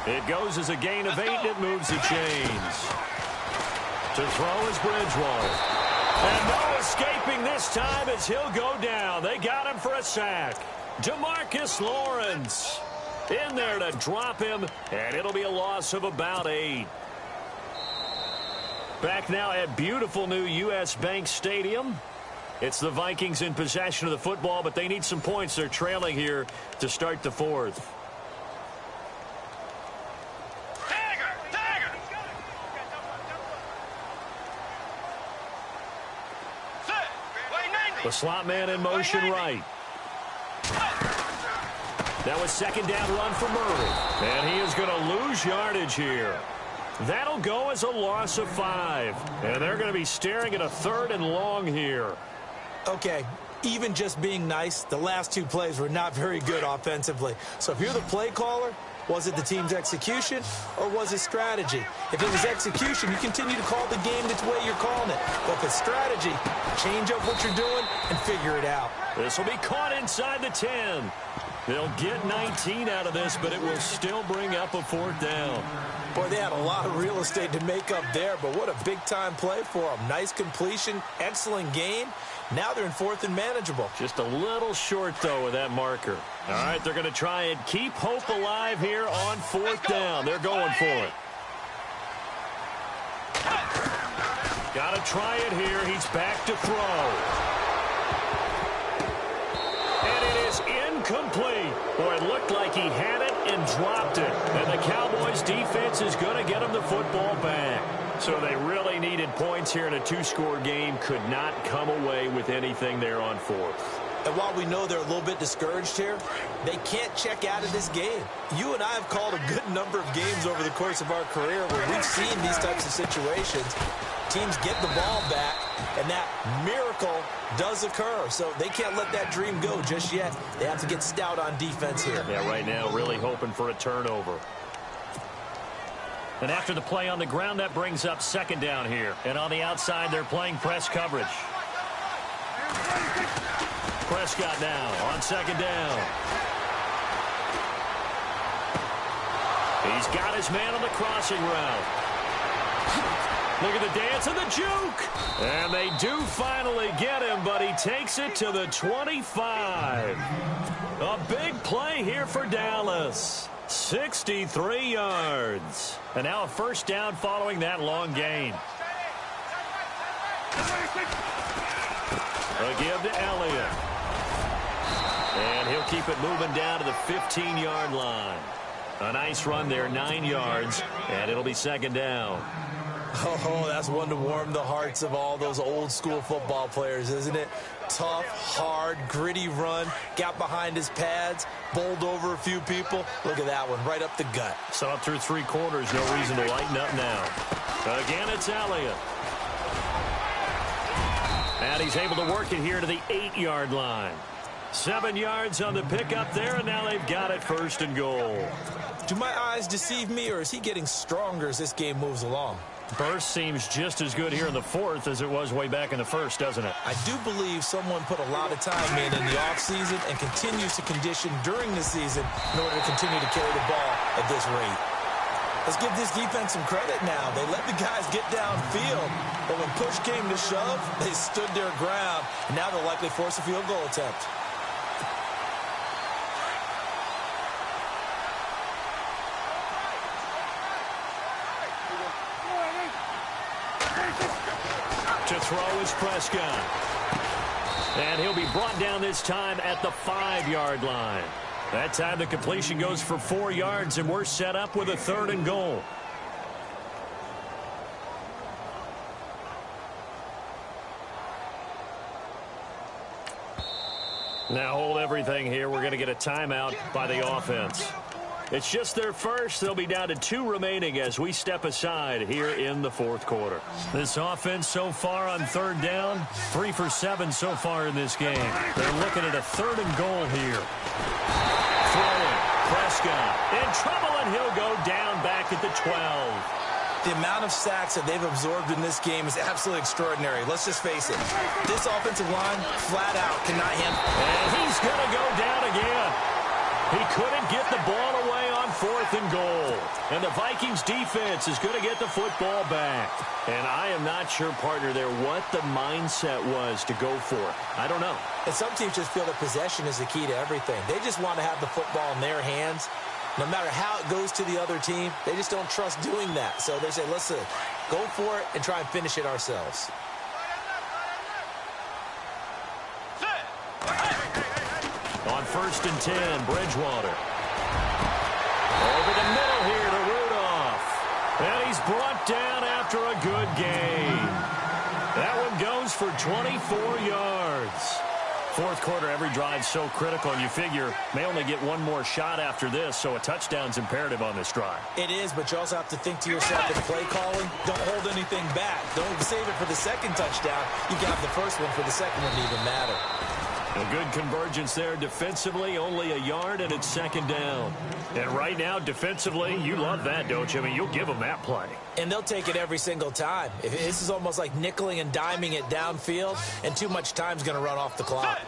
It goes as a gain of 8, and it moves the chains. To throw is Bridgewater. And no escaping this time as he'll go down. They got him for a sack. DeMarcus Lawrence in there to drop him, and it'll be a loss of about 8. Back now at beautiful new U.S. Bank Stadium. It's the Vikings in possession of the football, but they need some points. They're trailing here to start the 4th. The slot man in motion right. That was second down run for Murray. And he is going to lose yardage here. That'll go as a loss of 5. And they're going to be staring at a 3rd and long here. Okay, even just being nice, the last 2 plays were not very good offensively. So if you're the play caller, was it the team's execution or was it strategy? If it was execution, you continue to call the game the way you're calling it. But if it's strategy, change up what you're doing and figure it out. This will be caught inside the 10. They'll get 19 out of this, but it will still bring up a 4th down. Boy, they had a lot of real estate to make up there, but what a big-time play for them. Nice completion, excellent game. Now they're in 4th and manageable. Just a little short, though, with that marker. All right, they're going to try and keep hope alive here on 4th down. They're going for it. Got to try it here. He's back to throw. And it is is incomplete. Boy, it looked like he had it and dropped it. And the Cowboys defense is going to get him the football back. So they really needed points here in a two-score game. Could not come away with anything there on fourth. And while we know they're a little bit discouraged here, they can't check out of this game. You and I have called a good number of games over the course of our career where we've seen these types of situations. Teams get the ball back, and that miracle does occur. So they can't let that dream go just yet. They have to get stout on defense here. Yeah, right now really hoping for a turnover. And after the play on the ground, that brings up second down here. And on the outside, they're playing press coverage. Prescott now on second down. He's got his man on the crossing route. Look at the dance and the juke. And they do finally get him, but he takes it to the 25. A big play here for Dallas. 63 yards. And now a first down following that long gain. A give to Elliott. And he'll keep it moving down to the 15-yard line. A nice run there, 9 yards, and it'll be second down. Oh, that's one to warm the hearts of all those old-school football players, isn't it? Tough, hard, gritty run, got behind his pads, bowled over a few people. Look at that one, right up the gut. Saw it through three quarters, no reason to lighten up now. Again, it's Elliott. And he's able to work it here to the 8-yard line. 7 yards on the pickup there, and now they've got it first and goal. Do my eyes deceive me, or is he getting stronger as this game moves along? Burst seems just as good here in the fourth as it was way back in the first, doesn't it? I do believe someone put a lot of time in the offseason and continues to condition during the season in order to continue to carry the ball at this rate. Let's give this defense some credit now. They let the guys get downfield, but when push came to shove, they stood their ground, and now they'll likely force a field goal attempt. To throw is Prescott. And he'll be brought down this time at the 5-yard line. That time the completion goes for 4 yards, and we're set up with a third and goal. Now hold everything here. We're going to get a timeout by the offense. It's just their first. They'll be down to 2 remaining as we step aside here in the fourth quarter. This offense so far on third down, 3 for 7 so far in this game. They're looking at a third and goal here. Throwing, Prescott in trouble, and he'll go down back at the 12. The amount of sacks that they've absorbed in this game is absolutely extraordinary. Let's just face it. This offensive line, flat out, cannot handle. And he's going to go down again. He couldn't get the ball away on 4th and goal. And the Vikings defense is going to get the football back. And I am not sure, partner, there what the mindset was to go for it. I don't know. And some teams just feel that possession is the key to everything. They just want to have the football in their hands. No matter how it goes to the other team, they just don't trust doing that. So they say, listen, go for it and try and finish it ourselves. On 1st and 10, Bridgewater. Over the middle here to Rudolph. And he's brought down after a good gain. That one goes for 24 yards. Fourth quarter, every drive so critical, and you figure may only get one more shot after this, so a touchdown's imperative on this drive. It is, but you also have to think to yourself in play calling, don't hold anything back. Don't save it for the second touchdown. You can have the first one for the second one to even matter. A good convergence there defensively, only a yard, and it's second down. And right now, defensively, you love that, don't you? I mean, you'll give them that play. And they'll take it every single time. This is almost like nickeling and diming it downfield, and too much time's going to run off the clock.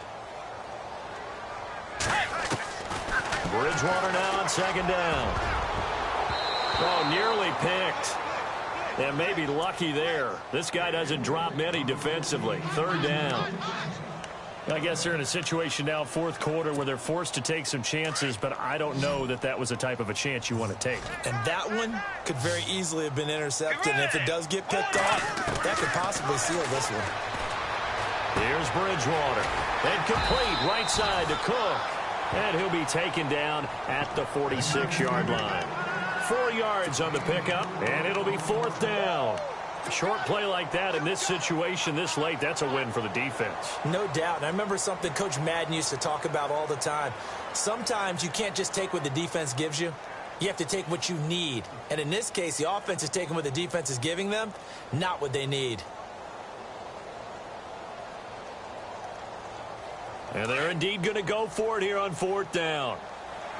Bridgewater now on second down. Oh, nearly picked. And maybe lucky there. This guy doesn't drop many defensively. Third down. I guess they're in a situation now, fourth quarter, where they're forced to take some chances, but I don't know that that was the type of a chance you want to take. And that one could very easily have been intercepted, and if it does get picked off, that could possibly seal this one. Here's Bridgewater. And complete right side to Cook. And he'll be taken down at the 46-yard line. 4 yards on the pickup, and it'll be 4th down. A short play like that in this situation this late, that's a win for the defense. No doubt. And I remember something Coach Madden used to talk about all the time. Sometimes you can't just take what the defense gives you. You have to take what you need. And in this case, the offense is taking what the defense is giving them, not what they need. And they're indeed going to go for it here on 4th down.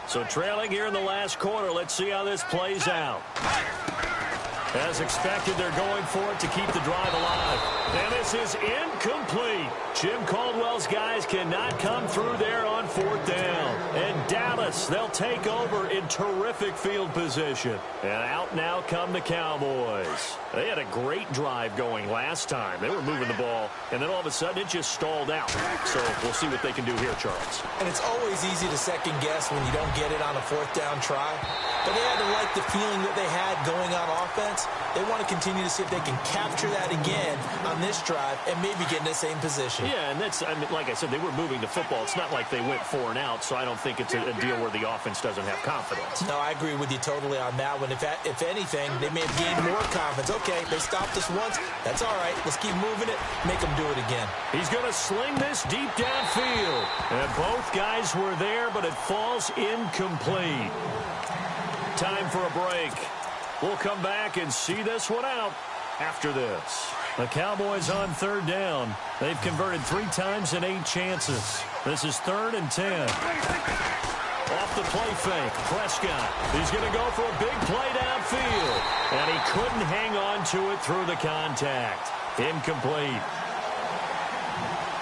So trailing here in the last quarter, let's see how this plays out. As expected, they're going for it to keep the drive alive. And this is incomplete. Jim Caldwell's guys cannot come through there on 4th down. And Dallas, they'll take over in terrific field position. And out now come the Cowboys. They had a great drive going last time. They were moving the ball, and then all of a sudden it just stalled out. So we'll see what they can do here, Charles. And it's always easy to second guess when you don't get it on a 4th down try. But they had to like the feeling that they had going on offense. They want to continue to see if they can capture that again on this drive and maybe get in the same position. Yeah, and that's, I mean, like I said, they were moving the football. It's not like they went 4 and out, so I don't think it's a deal where the offense doesn't have confidence. No, I agree with you totally on that one. If anything, they may have gained more confidence. Okay, they stopped us once. That's all right. Let's keep moving it. Make them do it again. He's going to sling this deep downfield. And both guys were there, but it falls incomplete. Time for a break. We'll come back and see this one out after this. The Cowboys on 3rd down. They've converted 3 times in 8 chances. This is 3rd and 10. Off the play fake, Prescott. He's going to go for a big play downfield. And he couldn't hang on to it through the contact. Incomplete.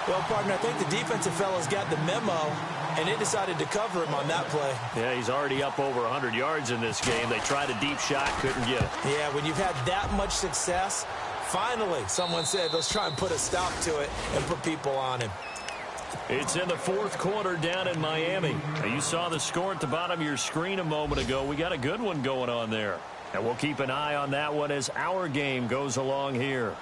Well, partner, I think the defensive fellas got the memo, and they decided to cover him on that play. Yeah, he's already up over 100 yards in this game. They tried a deep shot, couldn't get it. Yeah, when you've had that much success, finally, someone said, let's try and put a stop to it and put people on him. It's in the 4th quarter down in Miami. Now, you saw the score at the bottom of your screen a moment ago. We got a good one going on there. And we'll keep an eye on that one as our game goes along here.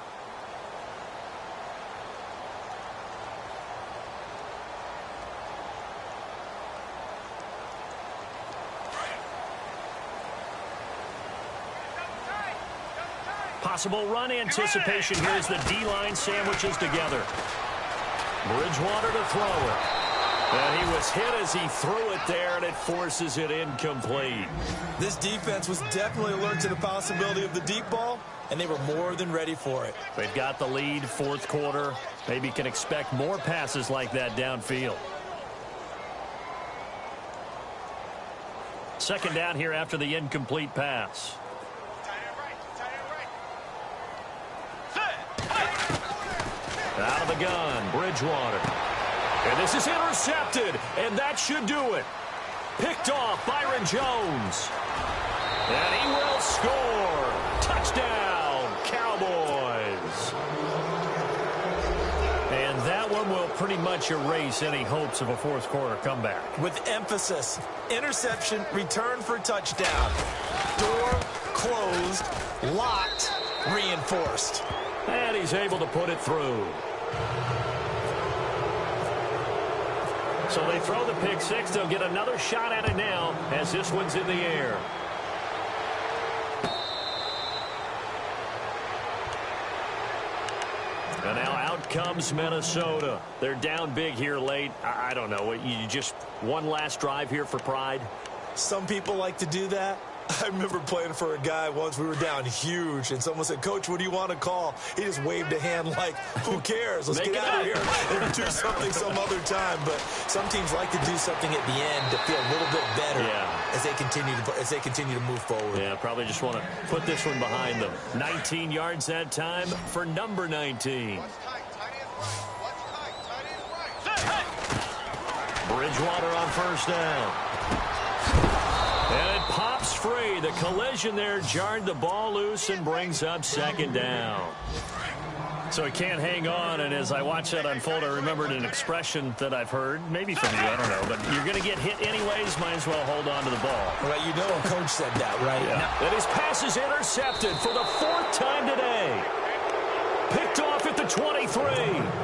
Possible run anticipation here as the D-line sandwiches together. Bridgewater to throw it. And he was hit as he threw it there, and it forces it incomplete. This defense was definitely alert to the possibility of the deep ball, and they were more than ready for it. They've got the lead, 4th quarter. Maybe can expect more passes like that downfield. 2nd down here after the incomplete pass. Out of the gun, Bridgewater. And this is intercepted, and that should do it. Picked off Byron Jones. And he will score. Touchdown, Cowboys. And that one will pretty much erase any hopes of a 4th quarter comeback. With emphasis, interception, return for touchdown. Door closed, locked, reinforced. And he's able to put it through. So they throw the pick 6. They'll get another shot at it now as this one's in the air. And now out comes Minnesota. They're down big here late. I don't know. You just one last drive here for pride? Some people like to do that. I remember playing for a guy once. We were down huge, and someone said, Coach, what do you want to call? He just waved a hand like, who cares? Let's get out of here and do something some other time. But some teams like to do something at the end to feel a little bit better as they continue to move forward. Yeah, probably just want to put this one behind them. 19 yards that time for number 19. Bridgewater on 1st down. And it pops free. The collision there jarred the ball loose and brings up 2nd down. So he can't hang on, and as I watch that unfold, I remembered an expression that I've heard, maybe from you, I don't know, but you're going to get hit anyways, might as well hold on to the ball. Right, you know a coach said that, right? Yeah. And his pass is intercepted for the 4th time today. Picked off at the 23,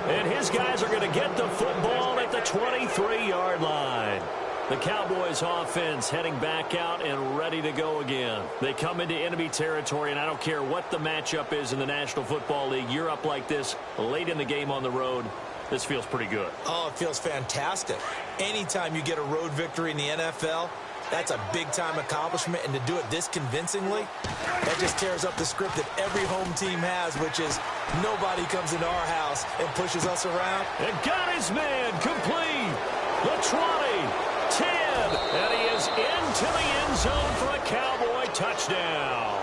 and his guys are going to get the football at the 23-yard line. The Cowboys offense heading back out and ready to go again. They come into enemy territory, and I don't care what the matchup is in the National Football League. You're up like this late in the game on the road. This feels pretty good. Oh, it feels fantastic. Anytime you get a road victory in the NFL, that's a big-time accomplishment, and to do it this convincingly, that just tears up the script that every home team has, which is nobody comes into our house and pushes us around. And got his man complete. The 20. 10, and he is into the end zone for a Cowboy touchdown.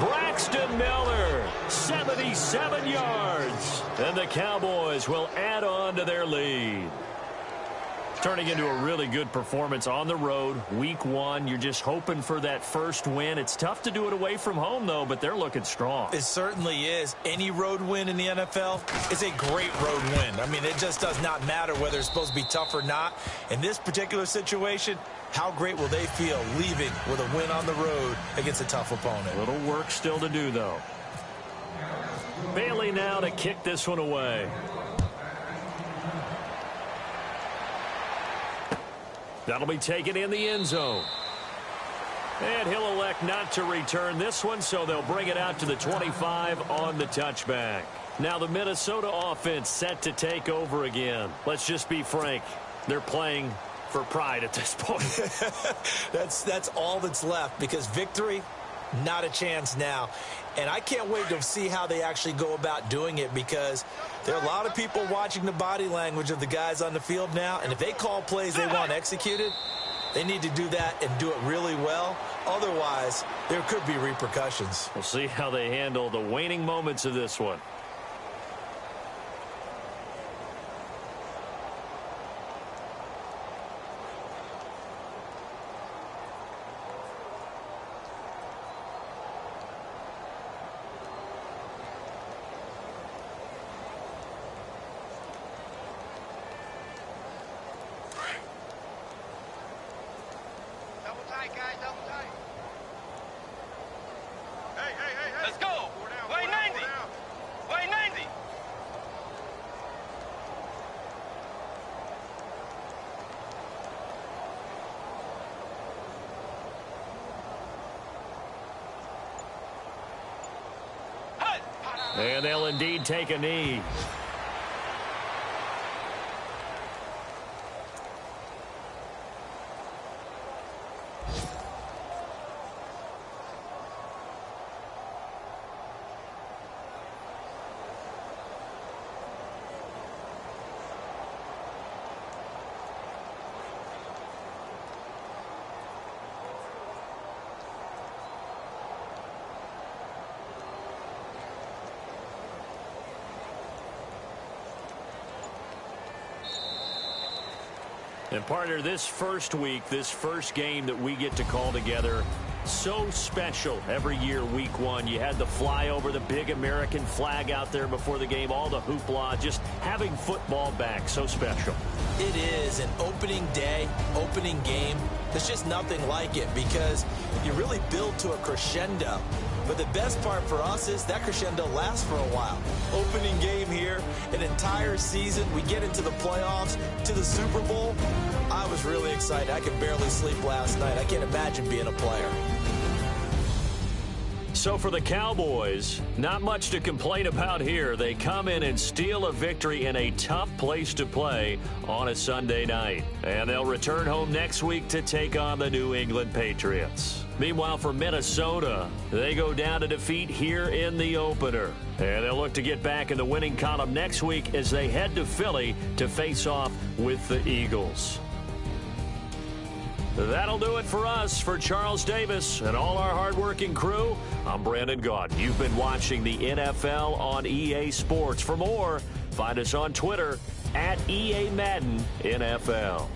Braxton Miller, 77 yards, and the Cowboys will add on to their lead. Turning into a really good performance on the road, week 1. You're just hoping for that first win. It's tough to do it away from home, though, but they're looking strong. It certainly is. Any road win in the NFL is a great road win. I mean, it just does not matter whether it's supposed to be tough or not. In this particular situation, how great will they feel leaving with a win on the road against a tough opponent? A little work still to do, though. Bailey now to kick this one away. That'll be taken in the end zone. And he'll elect not to return this one, so they'll bring it out to the 25 on the touchback. Now the Minnesota offense set to take over again. Let's just be frank. They're playing for pride at this point. That's all that's left, because victory, not a chance now. And I can't wait to see how they actually go about doing it, because there are a lot of people watching the body language of the guys on the field now, and if they call plays they want executed, they need to do that and do it really well. Otherwise, there could be repercussions. We'll see how they handle the waning moments of this one. Let's go. Way 90. Way 90. And they'll indeed take a knee. And partner, this first week, this first game that we get to call together, so special every year, week 1. You had the flyover, the big American flag out there before the game, all the hoopla, just having football back, so special. It is an opening day, opening game. There's just nothing like it, because you really build to a crescendo. But the best part for us is that crescendo lasts for a while. Opening game here, an entire season. We get into the playoffs, to the Super Bowl. I was really excited. I could barely sleep last night. I can't imagine being a player. So for the Cowboys, not much to complain about here. They come in and steal a victory in a tough place to play on a Sunday night. And they'll return home next week to take on the New England Patriots. Meanwhile, for Minnesota, they go down to defeat here in the opener. And they'll look to get back in the winning column next week as they head to Philly to face off with the Eagles. That'll do it for us. For Charles Davis and all our hardworking crew, I'm Brandon Gaudin. You've been watching the NFL on EA Sports. For more, find us on Twitter at EA Madden NFL.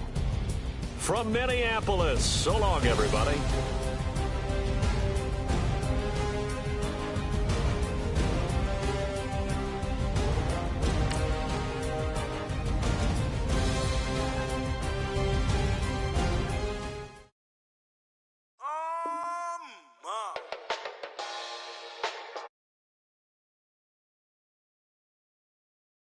From Minneapolis, so long, everybody.